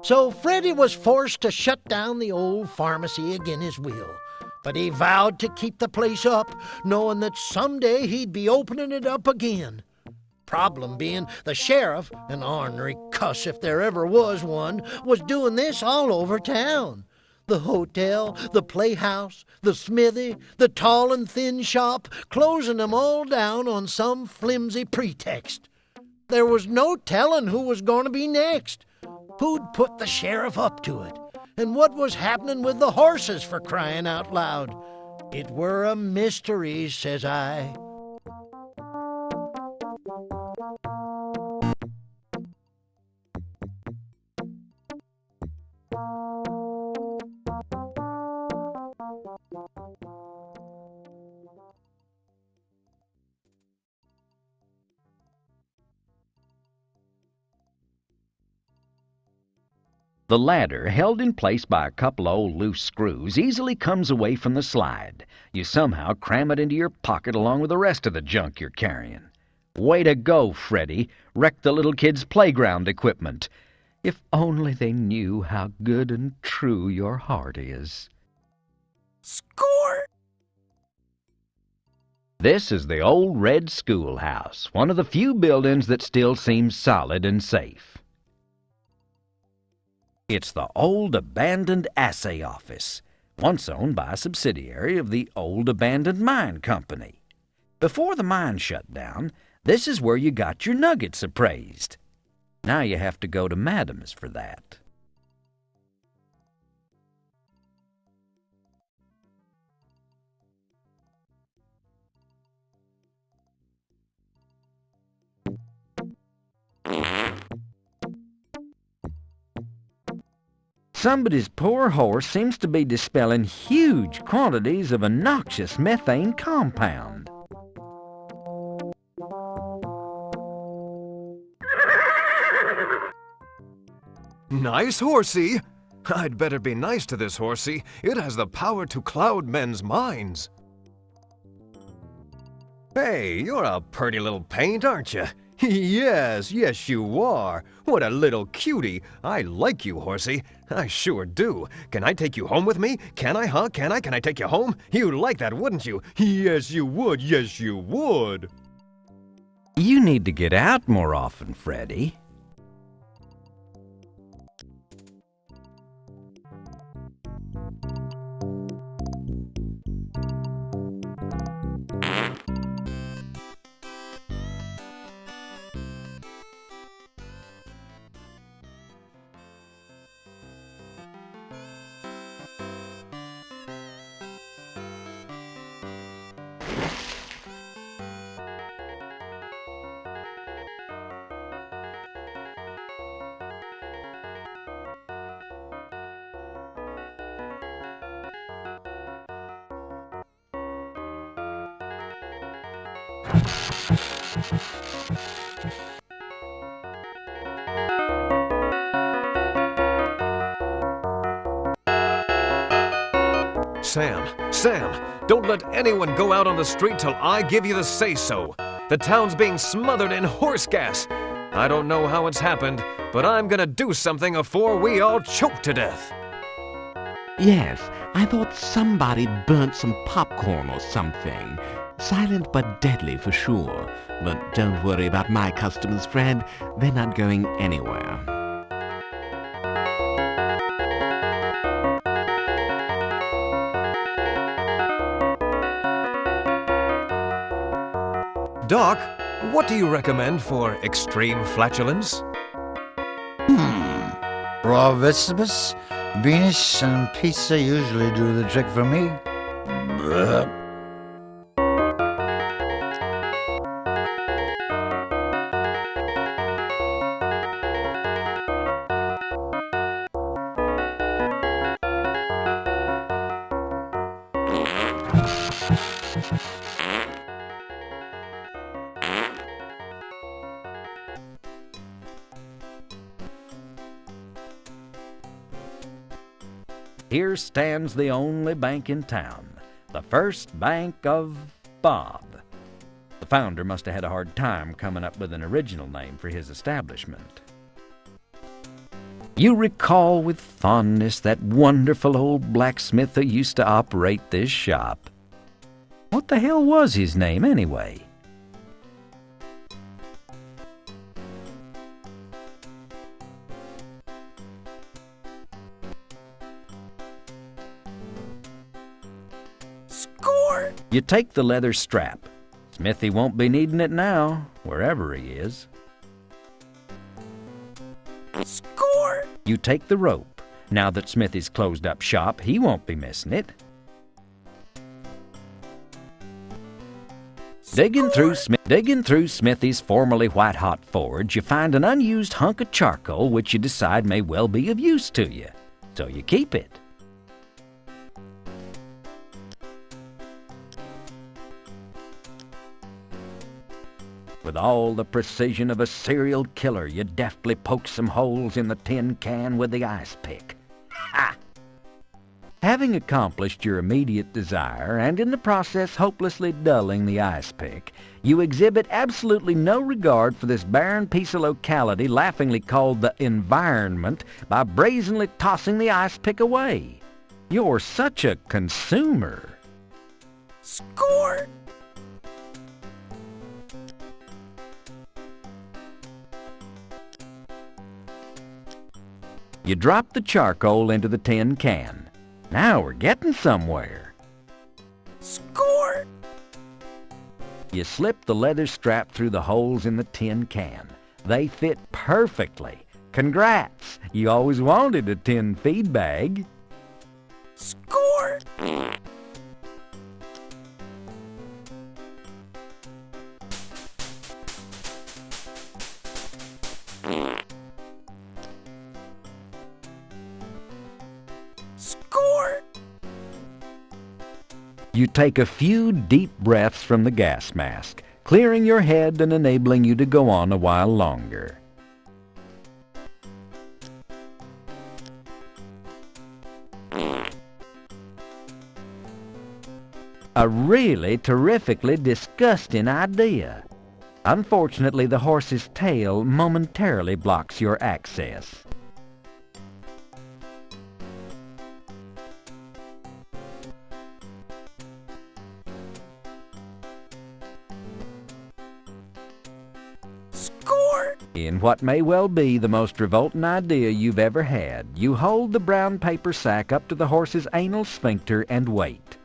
So Freddy was forced to shut down the old pharmacy agin his will. But he vowed to keep the place up, knowing that someday he'd be opening it up again. Problem being, the sheriff, an ornery cuss if there ever was one, was doing this all over town. The hotel, the playhouse, the smithy, the tall and thin shop, closing them all down on some flimsy pretext. There was no telling who was going to be next. Who'd put the sheriff up to it? And what was happening with the horses, for crying out loud? It were a mystery, says I. The ladder, held in place by a couple of old loose screws, easily comes away from the slide. You somehow cram it into your pocket along with the rest of the junk you're carrying. Way to go, Freddy. Wrecked the little kids' playground equipment. If only they knew how good and true your heart is. Score! This is the old red schoolhouse, one of the few buildings that still seems solid and safe. It's the old abandoned assay office, once owned by a subsidiary of the old abandoned mine company. Before the mine shut down, this is where you got your nuggets appraised. Now you have to go to Madam's for that. Somebody's poor horse seems to be dispelling huge quantities of a noxious methane compound. Nice horsey. I'd better be nice to this horsey. It has the power to cloud men's minds. Hey, you're a pretty little paint, aren't you? Yes, you are. What a little cutie. I like you, horsey. I sure do. Can I take you home with me? Can I, huh? Can I take you home? You'd like that, wouldn't you? Yes, you would. Yes, you would. You need to get out more often, Freddy. Sam, don't let anyone go out on the street till I give you the say-so. The town's being smothered in horse gas. I don't know how it's happened, but I'm gonna do something afore we all choke to death. Yes, I thought somebody burnt some popcorn or something. Silent but deadly for sure. But don't worry about my customers, Fred. They're not going anywhere. Doc, what do you recommend for extreme flatulence? Raw vegetables, beanish, and pizza usually do the trick for me. Bleh. Here stands the only bank in town, the First Bank of Bob. The founder must have had a hard time coming up with an original name for his establishment. You recall with fondness that wonderful old blacksmith who used to operate this shop. What the hell was his name, anyway? Score! You take the leather strap. Smithy won't be needing it now, wherever he is. Score! You take the rope. Now that Smithy's closed up shop, he won't be missing it. Digging through Smithy's formerly white-hot forge, you find an unused hunk of charcoal which you decide may well be of use to you, so you keep it. With all the precision of a serial killer, you deftly poke some holes in the tin can with the ice pick. Ha! Having accomplished your immediate desire, and in the process hopelessly dulling the ice pick, you exhibit absolutely no regard for this barren piece of locality laughingly called the environment by brazenly tossing the ice pick away. You're such a consumer. Score! You drop the charcoal into the tin can. Now we're getting somewhere. Score! You slip the leather strap through the holes in the tin can. They fit perfectly. Congrats! You always wanted a tin feed bag. Score! Score! You take a few deep breaths from the gas mask, clearing your head and enabling you to go on a while longer. A really terrifically disgusting idea. Unfortunately, the horse's tail momentarily blocks your access. Score! In what may well be the most revolting idea you've ever had, you hold the brown paper sack up to the horse's anal sphincter and wait.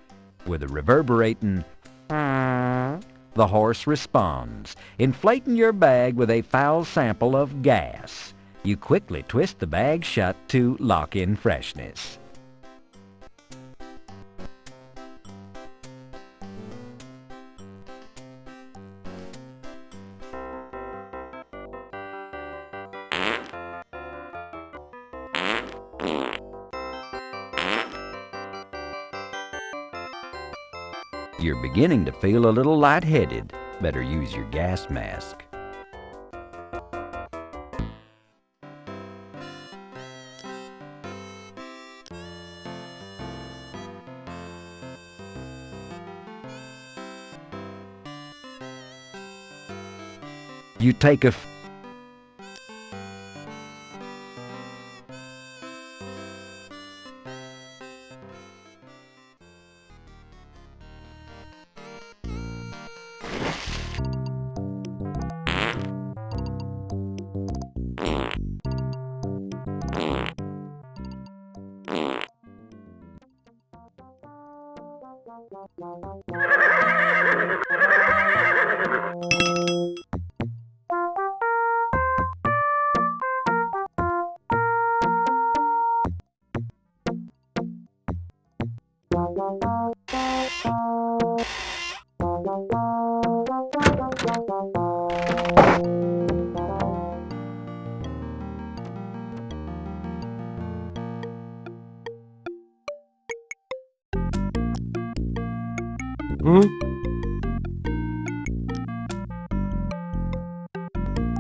With a reverberating the horse responds, inflating your bag with a foul sample of gas. You quickly twist the bag shut to lock in freshness. You're beginning to feel a little lightheaded. Better use your gas mask. You take a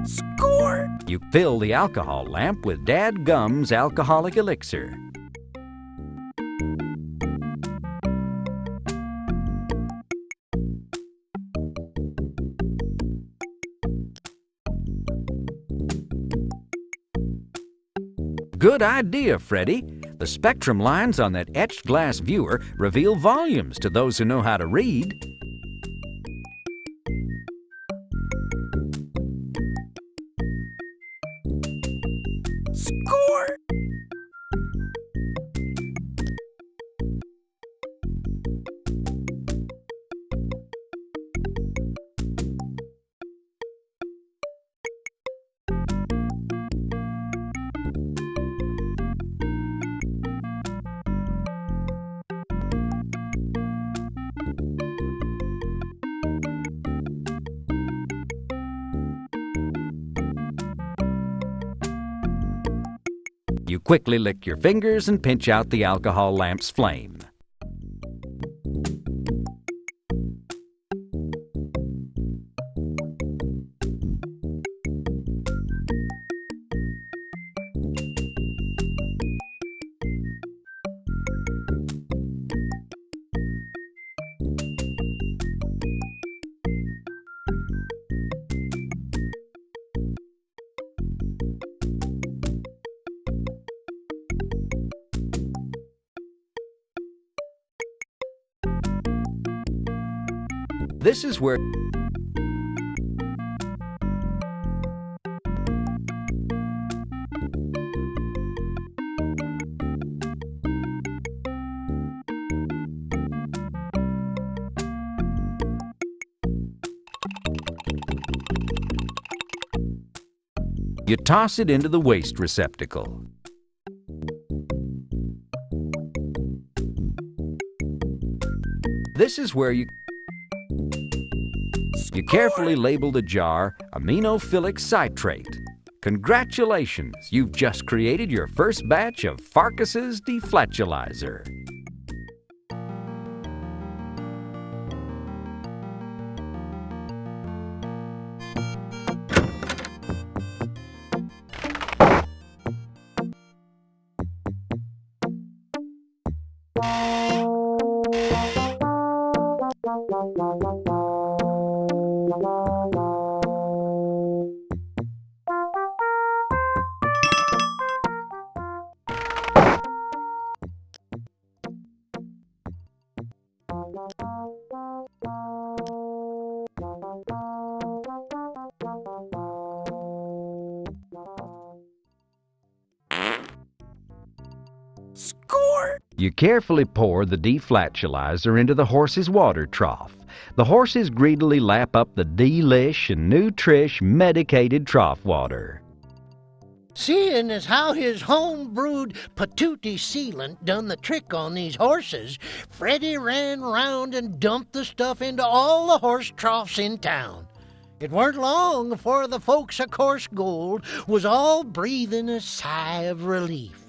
Score! You fill the alcohol lamp with Dad Gum's alcoholic elixir. Good idea, Freddy. The spectrum lines on that etched glass viewer reveal volumes to those who know how to read. Score! You quickly lick your fingers and pinch out the alcohol lamp's flame. This is where you toss it into the waste receptacle. This is where you carefully label the jar aminophilic citrate. Congratulations, you've just created your first batch of Pharkas's deflatulizer. Score! You carefully pour the deflatulizer into the horse's water trough. The horses greedily lap up the delish and nutrish medicated trough water. Seeing as how his home-brewed patootie sealant done the trick on these horses, Freddy ran round and dumped the stuff into all the horse troughs in town. It weren't long before the folks of Coarse Gold was all breathing a sigh of relief.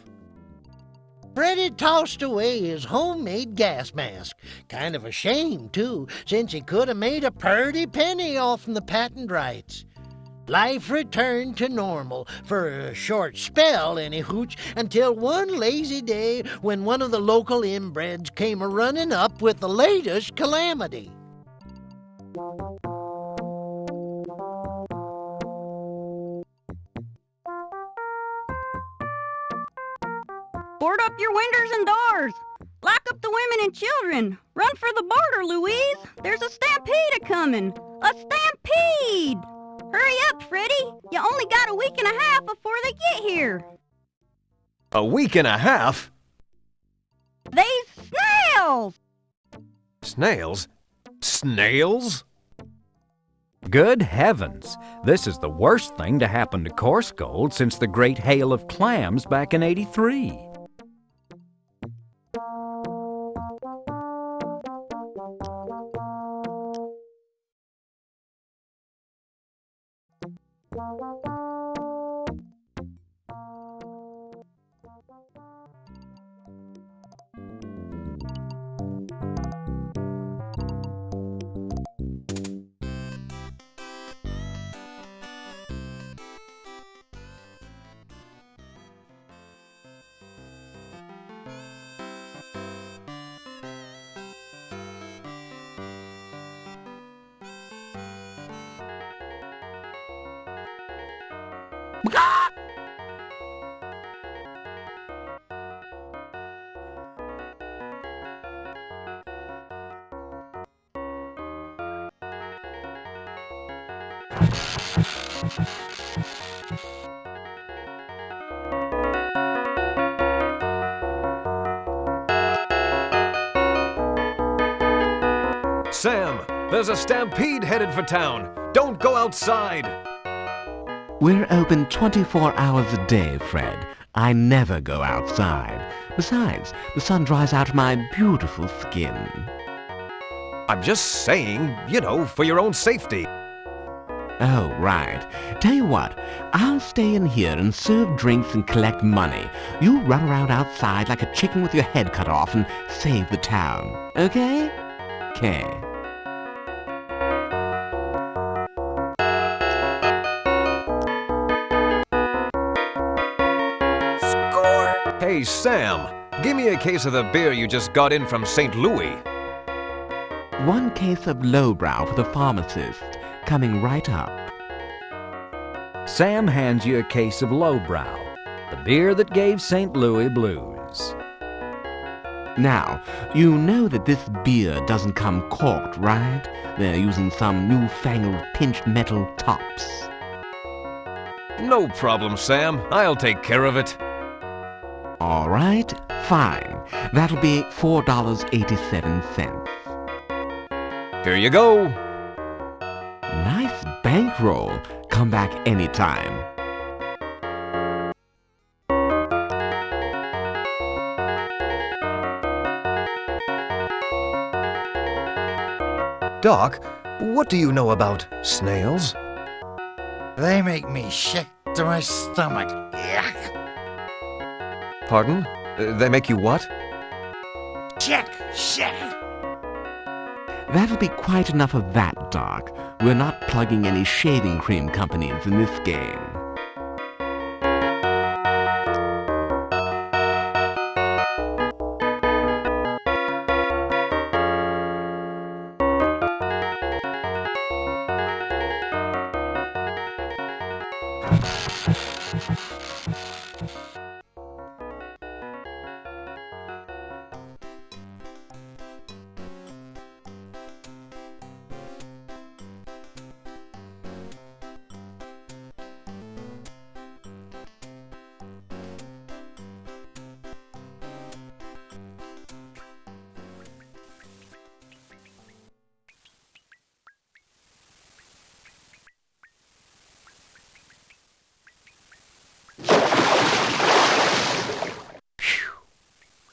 Freddy tossed away his homemade gas mask. Kind of a shame, too, since he could have made a purty penny off the patent rights. Life returned to normal, for a short spell, any hooch, until one lazy day when one of the local inbreds came a-running up with the latest calamity. Board up your windows and doors. Lock up the women and children. Run for the border, Louise. There's a stampede a-coming. A stampede! Hurry up, Freddy. You only got a week and a half before they get here. A week and a half? They's snails! Snails? Snails? Good heavens! This is the worst thing to happen to Coarse Gold since the great hail of clams back in '83. Sam, there's a stampede headed for town. Don't go outside. We're open 24 hours a day, Fred. I never go outside. Besides, the sun dries out my beautiful skin. I'm just saying, you know, for your own safety. Oh, right. Tell you what, I'll stay in here and serve drinks and collect money. You run around outside like a chicken with your head cut off and save the town. Okay? Okay. Hey, Sam, give me a case of the beer you just got in from St. Louis. One case of lowbrow for the pharmacist, coming right up. Sam hands you a case of lowbrow, the beer that gave St. Louis blues. Now, you know that this beer doesn't come corked, right? They're using some newfangled pinched metal tops. No problem, Sam. I'll take care of it. All right, fine. That'll be $4.87. Here you go. Nice bankroll. Come back anytime. Doc, what do you know about snails? They make me sick to my stomach. Yuck. Pardon? They make you what? Sick. That'll be quite enough of that, Doc. We're not plugging any shaving cream companies in this game.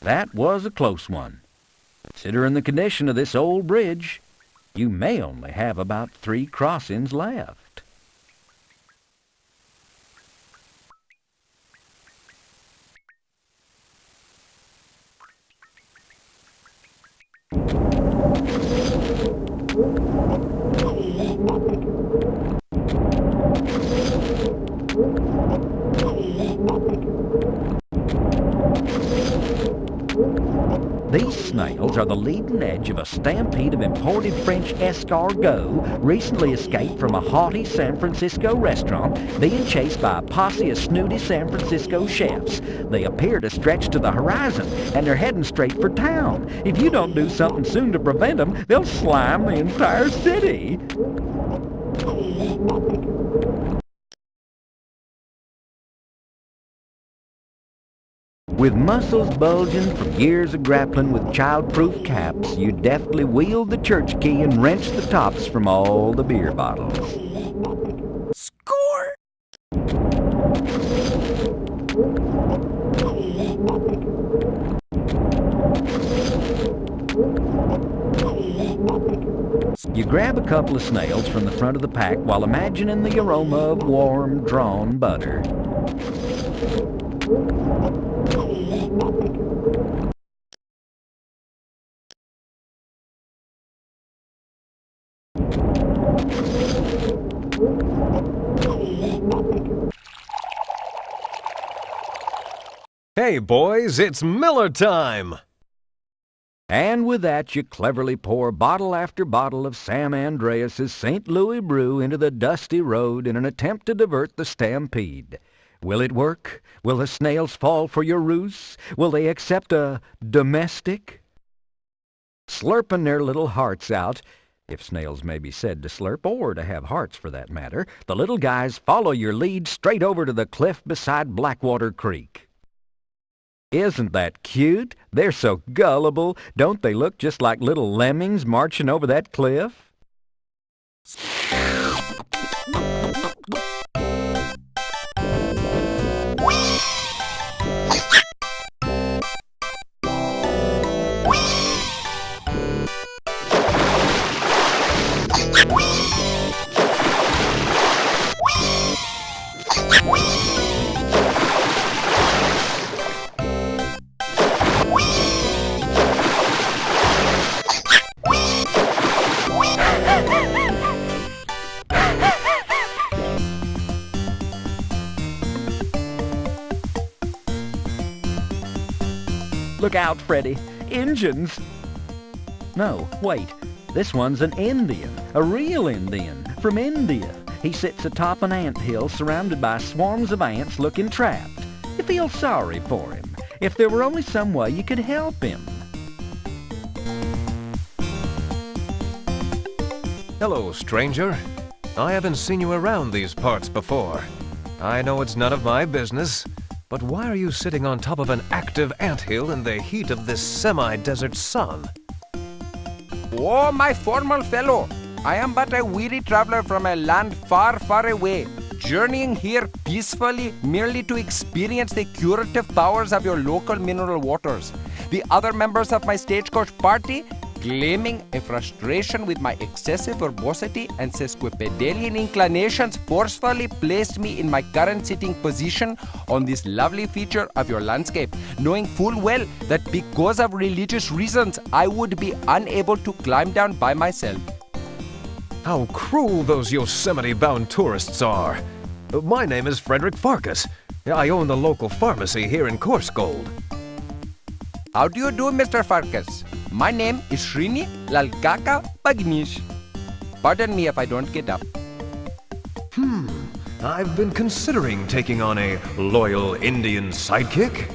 That was a close one. Considering the condition of this old bridge, you may only have about 3 crossings left. These snails are the leading edge of a stampede of imported French escargot recently escaped from a haughty San Francisco restaurant being chased by a posse of snooty San Francisco chefs. They appear to stretch to the horizon, and they're heading straight for town. If you don't do something soon to prevent them, they'll slime the entire city. With muscles bulging from years of grappling with child-proof caps, you deftly wield the church key and wrench the tops from all the beer bottles. Score! You grab a couple of snails from the front of the pack while imagining the aroma of warm, drawn butter. Hey, boys, it's Miller time! And with that, you cleverly pour bottle after bottle of Sam Andreas's St. Louis brew into the dusty road in an attempt to divert the stampede. Will it work? Will the snails fall for your ruse? Will they accept a domestic? Slurping their little hearts out, if snails may be said to slurp, or to have hearts for that matter, the little guys follow your lead straight over to the cliff beside Blackwater Creek. Isn't that cute? They're so gullible. Don't they look just like little lemmings marching over that cliff? Look out, Freddy. Injuns! No, wait. This one's an Indian. A real Indian. From India. He sits atop an ant hill surrounded by swarms of ants looking trapped. You feel sorry for him. If there were only some way you could help him. Hello, stranger. I haven't seen you around these parts before. I know it's none of my business, but why are you sitting on top of an active anthill in the heat of this semi-desert sun? Oh, my formal fellow, I am but a weary traveler from a land far, far away, journeying here peacefully merely to experience the curative powers of your local mineral waters. The other members of my stagecoach party, claiming a frustration with my excessive verbosity and sesquipedalian inclinations, forcefully placed me in my current sitting position on this lovely feature of your landscape, knowing full well that because of religious reasons I would be unable to climb down by myself. How cruel those Yosemite-bound tourists are. My name is Freddy Pharkas. I own the local pharmacy here in Coarsegold. How do you do, Mr. Pharkas? My name is Srini Lalkaka Bagnish. Pardon me if I don't get up. I've been considering taking on a loyal Indian sidekick.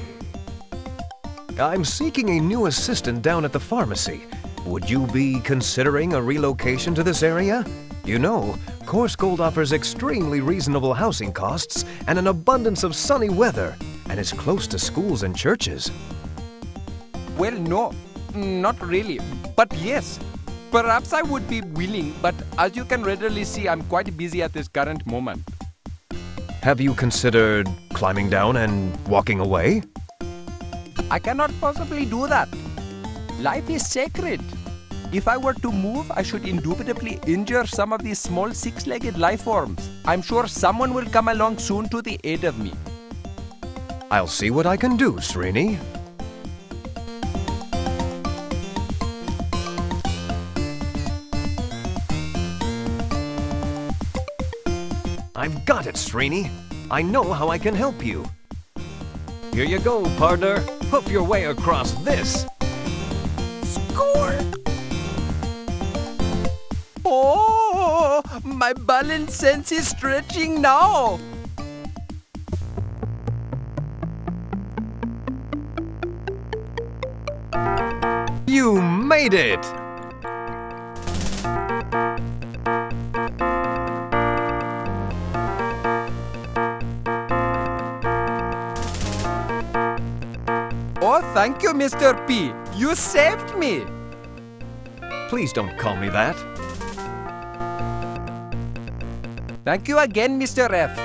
I'm seeking a new assistant down at the pharmacy. Would you be considering a relocation to this area? You know, Coarsegold offers extremely reasonable housing costs and an abundance of sunny weather, and is close to schools and churches. Well, no, not really. But yes, perhaps I would be willing, but as you can readily see, I'm quite busy at this current moment. Have you considered climbing down and walking away? I cannot possibly do that. Life is sacred. If I were to move, I should indubitably injure some of these small six-legged life forms. I'm sure someone will come along soon to the aid of me. I'll see what I can do, Srini. I've got it, Srini. I know how I can help you. Here you go, partner. Hoof your way across this. Score! Oh, my balance sense is stretching now. You made it! Oh, thank you, Mr. P. You saved me. Please don't call me that. Thank you again, Mr. F.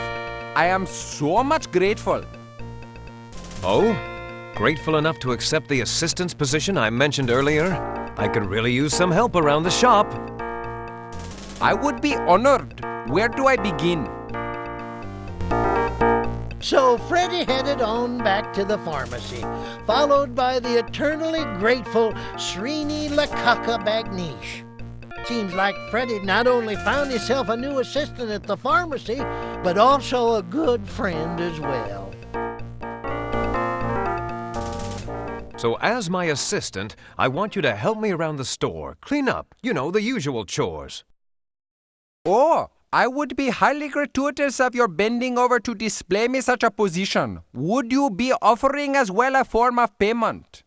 I am so much grateful. Oh? Grateful enough to accept the assistant's position I mentioned earlier? I could really use some help around the shop. I would be honored. Where do I begin? So Freddy headed on back to the pharmacy, followed by the eternally grateful Srini Lakaka Bagnish. Seems like Freddy not only found himself a new assistant at the pharmacy, but also a good friend as well. So as my assistant, I want you to help me around the store, clean up, you know, the usual chores. Oh, I would be highly gratuitous of your bending over to display me such a position. Would you be offering as well a form of payment?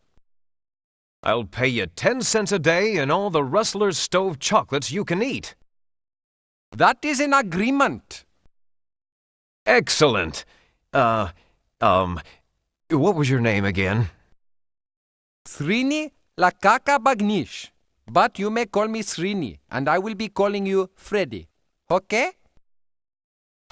I'll pay you 10 cents a day and all the Rustler's Stove chocolates you can eat. That is an agreement. Excellent. What was your name again? Srini Lakaka Bagnish. But you may call me Srini, and I will be calling you Freddy. Okay?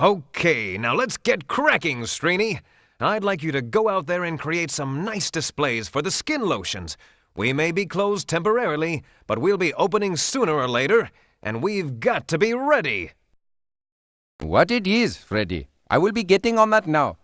Okay, now let's get cracking, Srini. I'd like you to go out there and create some nice displays for the skin lotions. We may be closed temporarily, but we'll be opening sooner or later, and we've got to be ready. What it is, Freddy. I will be getting on that now.